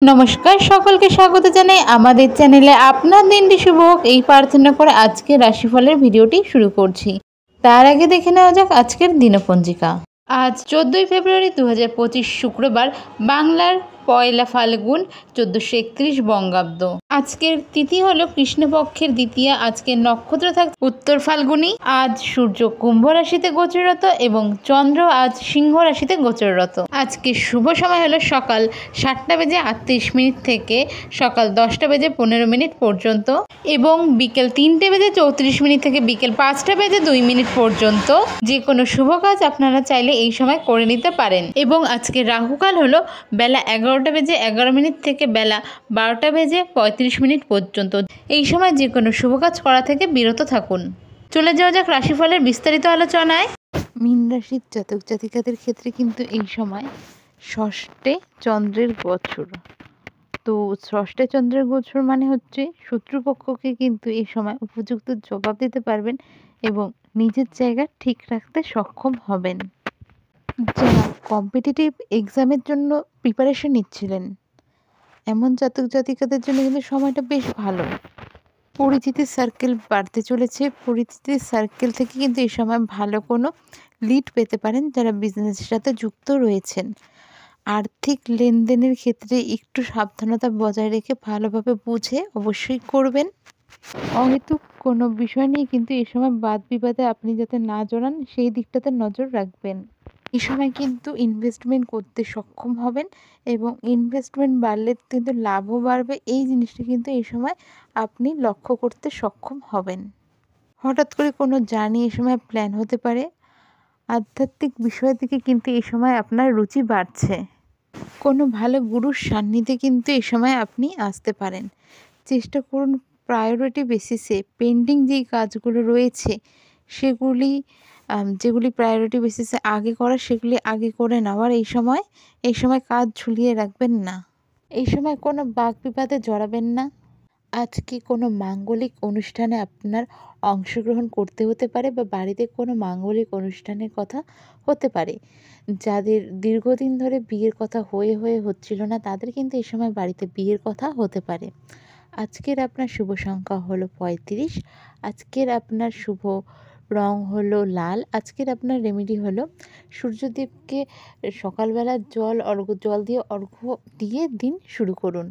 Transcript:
নমস্কার, সকলকে স্বাগত জানাই আমাদের চ্যানেলে। আপনার দিনটি শুভ হোক এই প্রার্থনা করে আজকে রাশিফলের ভিডিওটি শুরু করছি। তার আগে দেখে নেওয়া যাক আজকের দিনপঞ্জিকা। আজ 14ই ফেব্রুয়ারি 2025 শুক্রবার, বাংলার পয়লা ফাল্গুন 1431 বঙ্গাব্দ। আজকের তিথি হলো কৃষ্ণপক্ষের দ্বিতীয়া। আজকের নক্ষত্র থাকছে উত্তর ফাল্গুনী। আজ সূর্য কুম্ভ রাশিতে গোচররত এবং চন্দ্র আজ সিংহ রাশিতে গোচররত। আজকে শুভ সময় হলো সকাল 7:38 থেকে সকাল 10:15 পর্যন্ত এবং বিকেল 3:34 থেকে বিকেল 5:02 পর্যন্ত। যে কোনো শুভ কাজ আপনারা চাইলে এই সময় করে নিতে পারেন। এবং আজকে রাহুকাল হলো বেলা 11:11 থেকে বেলা 12:35 পর্যন্ত। এই সময় যে কোনো শুভ কাজ করা থেকে বিরত থাকুন। চলে যাওয়া যাক রাশিফলের বিস্তারিত আলোচনায়। মীন রাশির জাতক জাতিকাদের ক্ষেত্রে কিন্তু এই সময় ষষ্ঠে চন্দ্রের গোচর। তো ষষ্ঠে চন্দ্রের গোচর মানে হচ্ছে শত্রুপক্ষকে কিন্তু এই সময় উপযুক্ত জবাব দিতে পারবেন এবং নিজের জায়গা ঠিক রাখতে সক্ষম হবেন। যারা কম্পিটিটিভ এক্সামের জন্য প্রিপারেশন নিচ্ছিলেন এমন জাতক জাতিকাদের জন্য কিন্তু সময়টা বেশ ভালো। পরিচিতির সার্কেল বাড়তে চলেছে। পরিচিতির সার্কেল থেকে কিন্তু এই সময় ভালো কোনো লিড পেতে পারেন যারা বিজনেসের সাথে যুক্ত রয়েছেন। আর্থিক লেনদেনের ক্ষেত্রে একটু সাবধানতা বজায় রেখে ভালোভাবে বুঝে অবশ্যই করবেন। অহেতুক কোনো বিষয় নিয়ে কিন্তু এই সময় বাদ বিবাদে আপনি যাতে না জড়ান সেই দিকটাতে নজর রাখবেন। এই সময় কিন্তু ইনভেস্টমেন্ট করতে সক্ষম হবেন এবং ইনভেস্টমেন্ট বাড়লে কিন্তু লাভও বাড়বে। এই জিনিসটা কিন্তু এই সময় আপনি লক্ষ্য করতে সক্ষম হবেন। হঠাৎ করে কোনো জার্নি এই সময় প্ল্যান হতে পারে। আধ্যাত্মিক বিষয়ের দিকে কিন্তু এই সময় আপনার রুচি বাড়ছে। কোনো ভালো গুরুর সান্নিধ্যে কিন্তু এই সময় আপনি আসতে পারেন। চেষ্টা করুন প্রায়োরিটি বেসিসে পেন্ডিং যেই কাজগুলো রয়েছে যেগুলি প্রায়োরিটি বেসিসে আগে করা সেগুলি আগে করে নেওয়ার। এই সময় কাজ ঝুলিয়ে রাখবেন না। এই সময় কোনো বাক বিবাদে জড়াবেন না। আজকে কোনো মাঙ্গলিক অনুষ্ঠানে আপনার অংশগ্রহণ করতে হতে পারে বা বাড়িতে কোনো মাঙ্গলিক অনুষ্ঠানের কথা হতে পারে। যাদের দীর্ঘদিন ধরে বিয়ের কথা হয়ে হচ্ছিল না তাদের কিন্তু এই সময় বাড়িতে বিয়ের কথা হতে পারে। আজকের আপনার শুভ সংখ্যা হলো 35। আজকের আপনার শুভ রং হলো লাল। আজকের আপনার রেমেডি হলো সূর্যদেবকে সকালবেলা জল দিয়ে অর্ঘ্য দিয়ে দিন শুরু করুন।